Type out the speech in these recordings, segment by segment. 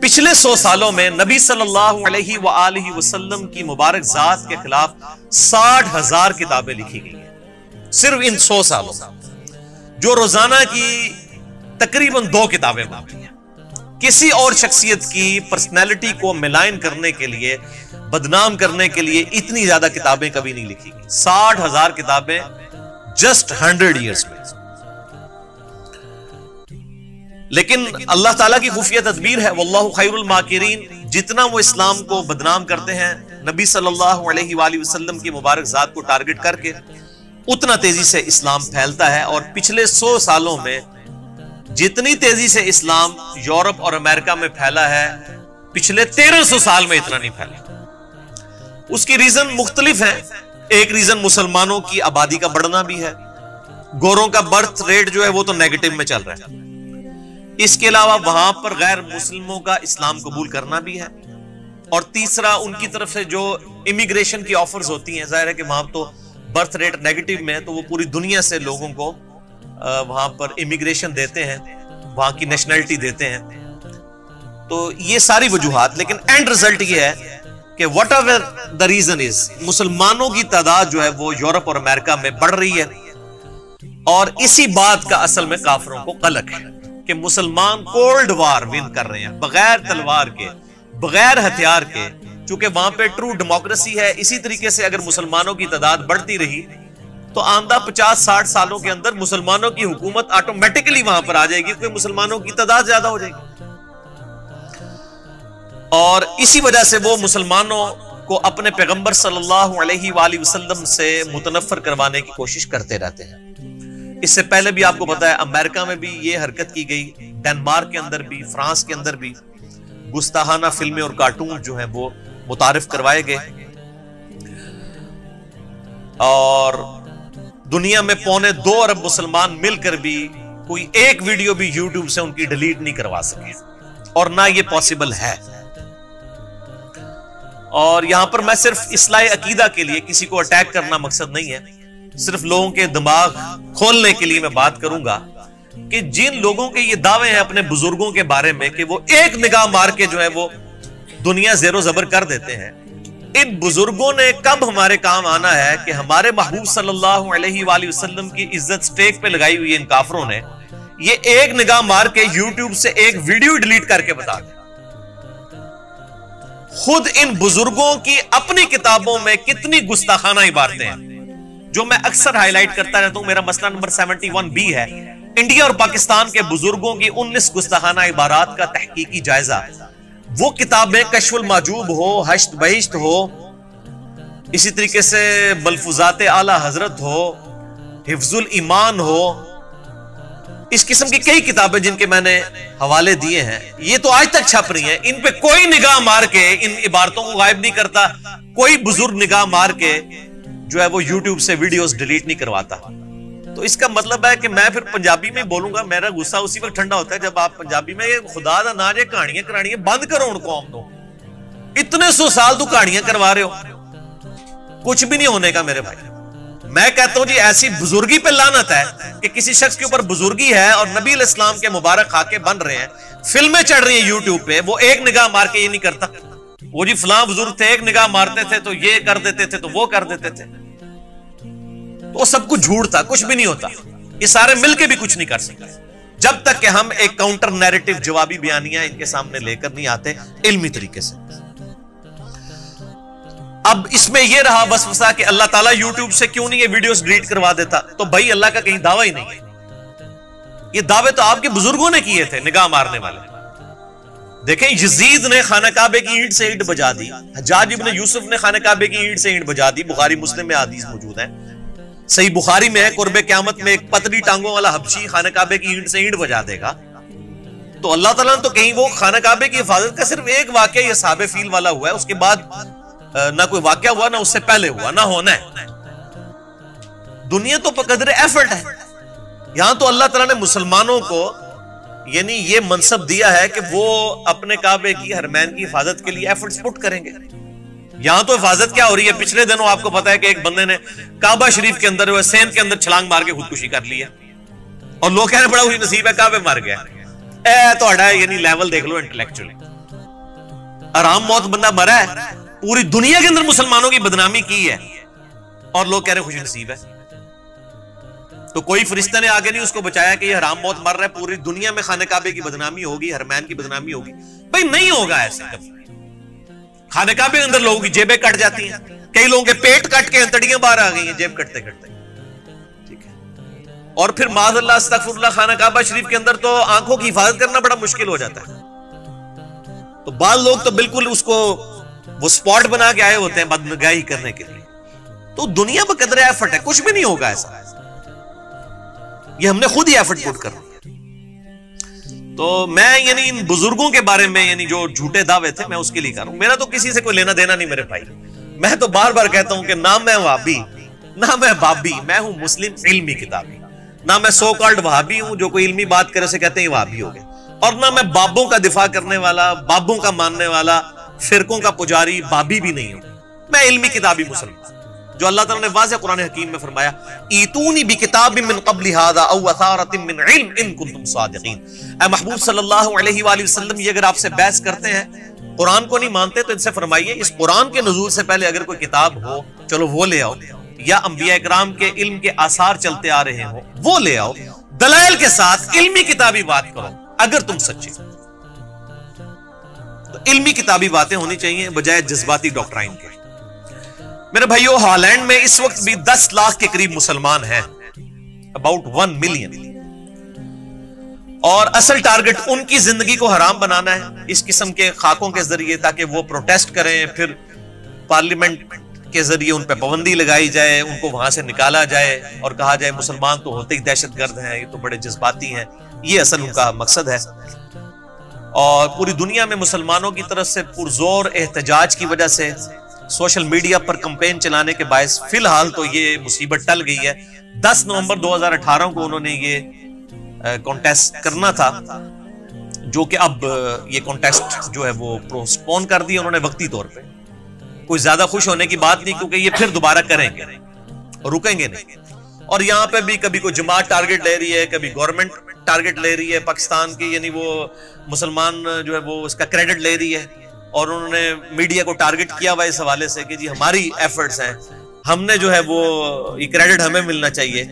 پچھلے 100 سالوں میں نبی صلی اللہ علیہ وآلہ وسلم کی مبارک ذات کے خلاف 60,000 کتابیں لکھی گئی ہیں صرف ان 100 سالوں میں، جو روزانہ کی تقریباً 2 کتابیں بنتی ہیں۔ کسی اور شخصیت کی پرسنالٹی کو ملائن کرنے کے لیے، بدنام کرنے کے لیے اتنی زیادہ کتابیں کبھی نہیں لکھی گئی۔ 60,000 کتابیں جسٹ 100 ایئرز میں۔ لیکن اللہ تعالیٰ کی خفیہ تدبیر ہے، واللہ خیر الماکرین۔ جتنا وہ اسلام کو بدنام کرتے ہیں نبی صلی اللہ علیہ وآلہ وسلم کی مبارک ذات کو ٹارگٹ کر کے، اتنا تیزی سے اسلام پھیلتا ہے۔ اور پچھلے 100 سالوں میں جتنی تیزی سے اسلام یورپ اور امریکہ میں پھیلا ہے، پچھلے 1300 سال میں اتنا نہیں پھیلا۔ اس کی ریزن مختلف ہیں۔ ایک ریزن مسلمانوں کی آبادی کا بڑھنا بھی ہے، گوروں کا برتھ ریٹ جو ہے وہ تو نیگیٹو میں چل رہا ہے۔ اس کے علاوہ وہاں پر غیر مسلموں کا اسلام قبول کرنا بھی ہے، اور تیسرا ان کی طرف سے جو امیگریشن کی آفرز ہوتی ہیں، ظاہر ہے کہ وہاں تو برتھ ریٹ نیگیٹو میں ہے، تو وہ پوری دنیا سے لوگوں کو وہاں پر امیگریشن دیتے ہیں، وہاں کی نیشنلٹی دیتے ہیں۔ تو یہ ساری وجوہات، لیکن اینڈ ریزلٹ یہ ہے کہ what ever the reason is, مسلمانوں کی تعداد جو ہے وہ یورپ اور امریکہ میں بڑھ رہی ہے، اور اسی بات کا اصل میں کافروں کو قلق ہے کہ مسلمان کولڈ وار ون کر رہے ہیں بغیر تلوار کے، بغیر ہتھیار کے، چونکہ وہاں پہ ٹرو ڈیموکریسی ہے۔ اسی طریقے سے اگر مسلمانوں کی تعداد بڑھتی رہی تو آئندہ 50-60 سالوں کے اندر مسلمانوں کی حکومت آٹومیٹکلی وہاں پر آ جائے گی، کیونکہ مسلمانوں کی تعداد زیادہ ہو جائے گی۔ اور اسی وجہ سے وہ مسلمانوں کو اپنے پیغمبر صلی اللہ علیہ وآلہ وسلم سے متنفر کروانے کی کوشش کرتے رہتے ہیں۔ اس سے پہلے بھی آپ کو پتا ہے امریکہ میں بھی یہ حرکت کی گئی، ڈنمارک کے اندر بھی، فرانس کے اندر بھی گستاخانہ فلمیں اور کارٹون جو ہیں وہ متعارف کروائے گئے، اور دنیا میں 2.25 ارب مسلمان مل کر بھی کوئی ایک ویڈیو بھی یوٹیوب سے ان کی ڈیلیٹ نہیں کروا سکے، اور نہ یہ پاسبل ہے۔ اور یہاں پر میں صرف اصلاح عقیدہ کے لیے، کسی کو اٹیک کرنا مقصد نہیں ہے، صرف لوگوں کے دماغ کھولنے کے لیے میں بات کروں گا کہ جن لوگوں کے یہ دعوے ہیں اپنے بزرگوں کے بارے میں کہ وہ ایک نگاہ مار کے جو ہے وہ دنیا زیر و زبر کر دیتے ہیں، ان بزرگوں نے کب ہمارے کام آنا ہے کہ ہمارے محبوب صلی اللہ علیہ وآلہ وسلم کی عزت سٹیک پہ لگائی ہوئی ان کافروں نے یہ ایک نگاہ مار کے یوٹیوب سے ایک ویڈیو ڈیلیٹ کر کے بتا دیں۔ خود ان بزرگوں کی اپنی کتابوں میں کتنی گستاخانہ عبارتیں ہیں، جو میں اکثر ہائی لائٹ کرتا رہتا ہوں۔ میرا مسئلہ نمبر 71B ہے، انڈیا اور پاکستان کے بزرگوں کی 19 گستاخانہ عبارات کا تحقیقی جائزہ۔ وہ کتابیں کشف المحجوب ہو، حشت بہشت ہو، اسی طریقے سے ملفوظات اعلی حضرت ہو، حفظ الایمان ہو، اس قسم کی کئی کتابیں جن کے میں نے حوالے دیے ہیں، یہ تو آج تک چھپ رہی ہیں۔ ان پہ کوئی نگاہ مار کے ان عبارتوں کو غائب نہیں کرتا، کوئی بزرگ نگاہ مار کے جو ہے وہ یوٹیوب سے ویڈیوز ڈیلیٹ نہیں کرواتا۔ تو اس کا مطلب ہے کہ میں پھر پنجابی میں بولوں گا، میرا غصہ اسی وقت ٹھنڈا ہوتا ہے جب آپ پنجابی میں یہ خدا دا نا جے کہانیاں کرانیاں بند کرو ان قوم تو، اتنے 100 سال تو کہانیاں کروا رہے ہو، کچھ بھی نہیں ہونے کا میرے بھائی۔ میں کہتا ہوں جی ایسی بزرگی پہ لعنت ہے کہ کسی شخص کے اوپر بزرگی ہے اور نبی علیہ السلام کے مبارک خاکے بن رہے ہیں، فلمیں چڑھ رہی ہیں یوٹیوب پہ، وہ ایک نگاہ مار کے یہ نہیں کرتا، وہ جی فلاں بزرگ تھے ایک نگاہ مارتے تھے تو یہ کر دیتے تھے تو وہ کر دیتے تھے، تو وہ سب کچھ جھوٹ تھا، کچھ بھی نہیں ہوتا۔ یہ سارے مل کے بھی کچھ نہیں کر سکتے جب تک کہ ہم ایک کاؤنٹر نیریٹو جوابی بیانیاں ان کے سامنے لے کر نہیں آتے علمی طریقے سے۔ اب اس میں یہ رہا وسوسہ کہ اللہ تعالیٰ یوٹیوب سے کیوں نہیں یہ ویڈیوز ڈیلیٹ کروا دیتا، تو بھائی اللہ کا کہیں دعویٰ ہی نہیں ہے، یہ دعوے تو آپ کے بزرگوں نے کیے تھے نگاہ مارنے والے۔ دیکھیں یزید نے خانہ کعبے کی اینٹ سے اینٹ بجا دی، حجاج ابن یوسف نے خانہ کعبے کی اینٹ سے اینٹ بجا دی، بخاری مسلم میں حدیث موجود ہے، صحیح بخاری میں ہے قرب قیامت میں ایک پتلی ٹانگوں والا حبشی خانہ کعبے کی اینٹ سے اینٹ بجا دے گا۔ تو اللہ تعالیٰ نے تو کہیں وہ خانہ کعبے کی حفاظت کا صرف ایک واقعہ یہ صحابہ فیل والا ہوا ہے، اس کے بعد نہ کوئی واقعہ ہوا نہ اس سے پہلے ہوا، نہ ہونا ہے۔ دنیا تو بقدر ایفرٹ ہے، یہاں تو اللہ تعالیٰ نے مسلمانوں کو یعنی یہ منصب دیا ہے کہ وہ اپنے کعبے کی حرمین کی حفاظت کے لیے ایفرٹس پٹ کریں گے۔ یہاں تو حفاظت کیا ہو رہی ہے، پچھلے دنوں آپ کو پتا ہے کہ ایک بندے نے کعبہ شریف کے اندر سین کے اندر چھلانگ مار کے خودکشی کر لی ہے، اور لوگ کہنے بڑا ہوئی نصیب ہے کعبے مار گیا۔ یعنی لیول دیکھ لو انٹلیکچولی. حرام موت بندہ مرا ہے, پوری دنیا کے اندر مسلمانوں کی بدنامی کی ہے, اور لوگ کہہ رہے خوش نصیب ہے. تو کوئی فرشتہ نے آگے نہیں اس کو بچایا کہ یہ حرام موت مر رہا ہے, پوری دنیا میں خانہ کعبے کی بدنامی ہوگی, حرمین کی بدنامی ہوگی. بھائی نہیں ہوگا ایسے. خانہ کعبے کے اندر لوگوں کی جیبیں کٹ جاتی ہیں, کئی لوگوں کے پیٹ کٹ کے انتڑیاں باہر آ گئی ہیں جیب کٹتے کٹتے. ٹھیک ہے, اور پھر معاذ اللہ استغفر اللہ خانہ کعبہ شریف کے اندر تو آنکھوں کی حفاظت کرنا بڑا مشکل ہو جاتا ہے. تو بعض لوگ تو بالکل اس کو وہ سپاٹ بنا کے آئے ہوتے ہیں بدنگاہی کرنے کے لیے. تو دنیا میں قدر ایفرٹ ہے, کچھ بھی نہیں ہوگا ایسا. یہ ہم نے خود ہی ایفرٹ پٹ کرنا. تو میں یعنی ان بزرگوں کے بارے میں یعنی جو جھوٹے دعوے تھے میں اس کے لیے کر رہا ہوں. میرا تو کسی سے کوئی لینا دینا نہیں میرے بھائی. میں تو بار بار کہتا ہوں کہ نہ میں وہابی نہ میں بابی, میں ہوں مسلم علمی کتابی. نہ میں سو کالڈ وہابی ہوں جو کوئی علمی بات کرے سے کہتے ہیں وہابی ہو گئے, اور نہ میں بابوں کا دفاع کرنے والا, بابوں کا ماننے والا, فرقوں کا پجاری بابی بھی نہیں ہوں. میں علمی کتابی مسلمان, جو اللہ تعالیٰ نے واضح قرآن حکیم میں فرمایا ایتونی بکتاب من قبل ھذا او اثارۃ من علم ان کنتم صادقین. اے محبوب صلی اللہ علیہ وآلہ وسلم, یہ اگر آپ سے بحث کرتے ہیں, قرآن کو نہیں مانتے, تو ان سے فرمائیے اس قرآن کے نزول سے پہلے اگر کوئی کتاب ہو چلو وہ لے آؤ, یا انبیاء اکرام کے علم کے آثار چلتے آ رہے ہوں وہ لے آؤ, دلائل کے ساتھ علمی کتابی بات کرو اگر تم سچے. تو علمی کتابی باتیں ہونی چاہیے بجائے جذباتی ڈاکٹرائن کے. میرے بھائیو, ہالینڈ میں اس وقت بھی 10 لاکھ کے قریب مسلمان ہیں, about 1 ملین, اور اصل ٹارگٹ ان کی زندگی کو حرام بنانا ہے اس قسم کے خاکوں کے ذریعے, تاکہ وہ پروٹیسٹ کریں, پھر پارلیمنٹ کے ذریعے ان پہ پابندی لگائی جائے, ان کو وہاں سے نکالا جائے اور کہا جائے مسلمان تو ہوتے ہی دہشت گرد ہیں, یہ تو بڑے جذباتی ہیں. یہ اصل ان کا مقصد ہے. اور پوری دنیا میں مسلمانوں کی طرف سے پرزور احتجاج کی وجہ سے, سوشل میڈیا پر کمپین چلانے کے باعث فی الحال تو یہ مصیبت ٹل گئی ہے. 10 نومبر 2018 کو انہوں نے یہ کانٹیسٹ کرنا تھا, جو کہ اب یہ کانٹیسٹ جو ہے وہ پوسٹپون کر دیا انہوں نے وقتی طور پہ. کوئی زیادہ خوش ہونے کی بات نہیں, کیونکہ یہ پھر دوبارہ کریں گے اور رکیں گے نہیں. اور یہاں پہ بھی کبھی کوئی جماعت ٹارگٹ لے رہی ہے, کبھی گورنمنٹ ٹارگٹ لے رہی ہے پاکستان کی, یعنی وہ مسلمان جو ہے وہ اس کا کریڈٹ لے رہی ہے, اور انہوں نے میڈیا کو ٹارگٹ کیا ہوا اس حوالے سے کہ جی ہماری ایفرٹس ہیں, ہم نے جو ہے وہ یہ کریڈٹ ہمیں ملنا چاہیے.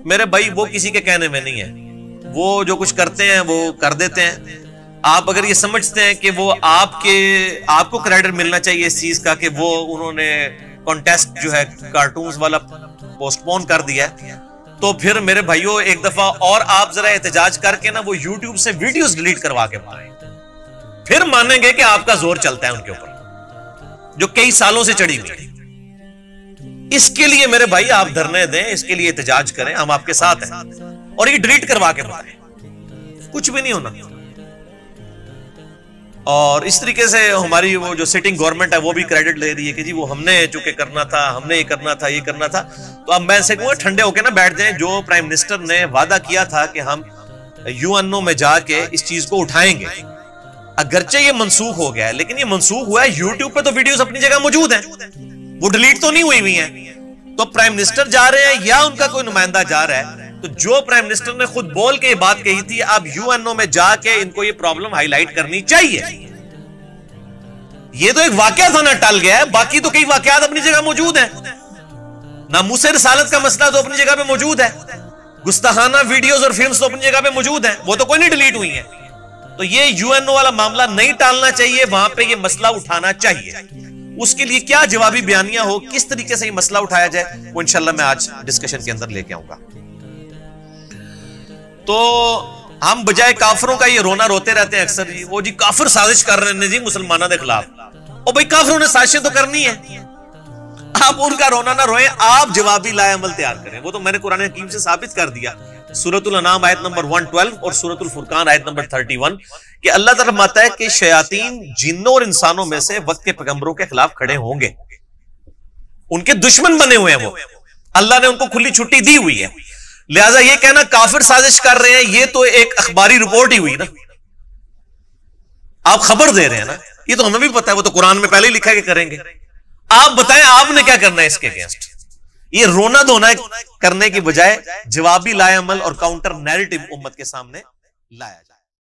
میرے بھائی وہ کسی کے کہنے میں نہیں ہے, وہ جو کچھ کرتے ہیں وہ کر دیتے ہیں. آپ اگر یہ سمجھتے ہیں کہ وہ آپ کو کریڈٹ ملنا چاہیے اس چیز کا کہ وہ انہوں نے کانٹیسٹ جو ہے کارٹونز والا پوسٹ پون کر دیا ہے, تو پھر میرے بھائیوں ایک دفعہ اور آپ ذرا احتجاج کر کے نا وہ یوٹیوب سے ویڈیوز ڈیلیٹ کروا کے ماریں, پھر مانیں گے کہ آپ کا زور چلتا ہے ان کے اوپر جو کئی سالوں سے چڑھی ہوئی. اس کے لیے میرے بھائی آپ دھرنے دیں, اس کے لیے احتجاج کریں, ہم آپ کے ساتھ ہیں, اور یہ ڈیلیٹ کروا کے بتائیں, کچھ بھی نہیں ہونا. اور اس طریقے سے ہماری وہ جو سٹنگ گورنمنٹ ہے وہ بھی کریڈٹ لے رہی ہے کہ جی وہ ہم نے چونکہ کرنا تھا, ہم نے یہ کرنا تھا, یہ کرنا تھا. تو اب میں سے کہوں ٹھنڈے ہو کے نا بیٹھ جائیں. جو پرائم منسٹر نے وعدہ کیا تھا کہ ہم UN میں جا کے اس چیز کو اٹھائیں گے, اگرچہ یہ منسوخ ہو گیا ہے, لیکن یہ منسوخ ہوا ہے یوٹیوب پہ تو ویڈیوز اپنی جگہ موجود ہیں, وہ ڈیلیٹ تو نہیں ہوئی ہیں. تو پرائم منسٹر جا رہے ہیں یا ان کا کوئی نمائندہ جا رہا ہے, تو جو پرائم منسٹر نے خود بول کے یہ بات کہی تھی, اب UN میں جا کے ان کو یہ پرابلم ہائی لائٹ کرنی چاہیے. یہ تو ایک واقعہ تھا نا, ٹل گیا ہے, باقی تو کئی واقعات اپنی جگہ موجود ہیں. ناموس رسالت کا مسئلہ تو اپنی جگہ پہ موجود ہے, گستاخانہ ویڈیوز اور فلمز تو اپنی جگہ پہ موجود ہیں, وہ تو کوئی نہیں ڈیلیٹ ہوئی ہیں. تو یہ UN والا معاملہ نہیں ٹالنا چاہیے, وہاں پہ یہ مسئلہ اٹھانا چاہیے. اس کے لیے کیا جوابی بیانیہ ہو, کس طریقے سے یہ مسئلہ اٹھایا جائے, وہ انشاءاللہ میں آج ڈسکشن کے اندر لے کے آؤں گا. تو ہم بجائے کافروں کا یہ رونا روتے رہتے ہیں اکثر, جی وہ جی کافر سازش کر رہے ہیں جی مسلمانوں کے خلاف. اور بھائی کافروں نے سازشیں تو کرنی ہے, آپ ان کا رونا نہ روئیں, آپ جوابی لائے عمل تیار کریں. وہ تو میں نے قرآن حکیم سے ثابت کر دیا, سورۃ الانعام آیت نمبر 112 اور سورۃ الفرقان آیت نمبر 31, کہ اللہ تعالیٰ فرماتا ہے کہ شیاطین جنوں اور انسانوں میں سے وقت کے پیغمبروں کے خلاف کھڑے ہوں گے, ان کے دشمن بنے ہوئے ہیں, وہ اللہ نے ان کو کھلی چھٹی دی ہوئی ہے. لہٰذا یہ کہنا کافر سازش کر رہے ہیں, یہ تو ایک اخباری رپورٹ ہی ہوئی نا, آپ خبر دے رہے ہیں نا, یہ تو ہمیں بھی پتا ہے, وہ تو قرآن میں پہلے ہی لکھا ہے کہ کریں گے. آپ بتائیں آپ نے کیا کرنا ہے اس کے اگینسٹ. یہ رونا دھونا کرنے کی بجائے جوابی لائے عمل اور کاؤنٹر نیریٹو امت کے سامنے لایا جائے.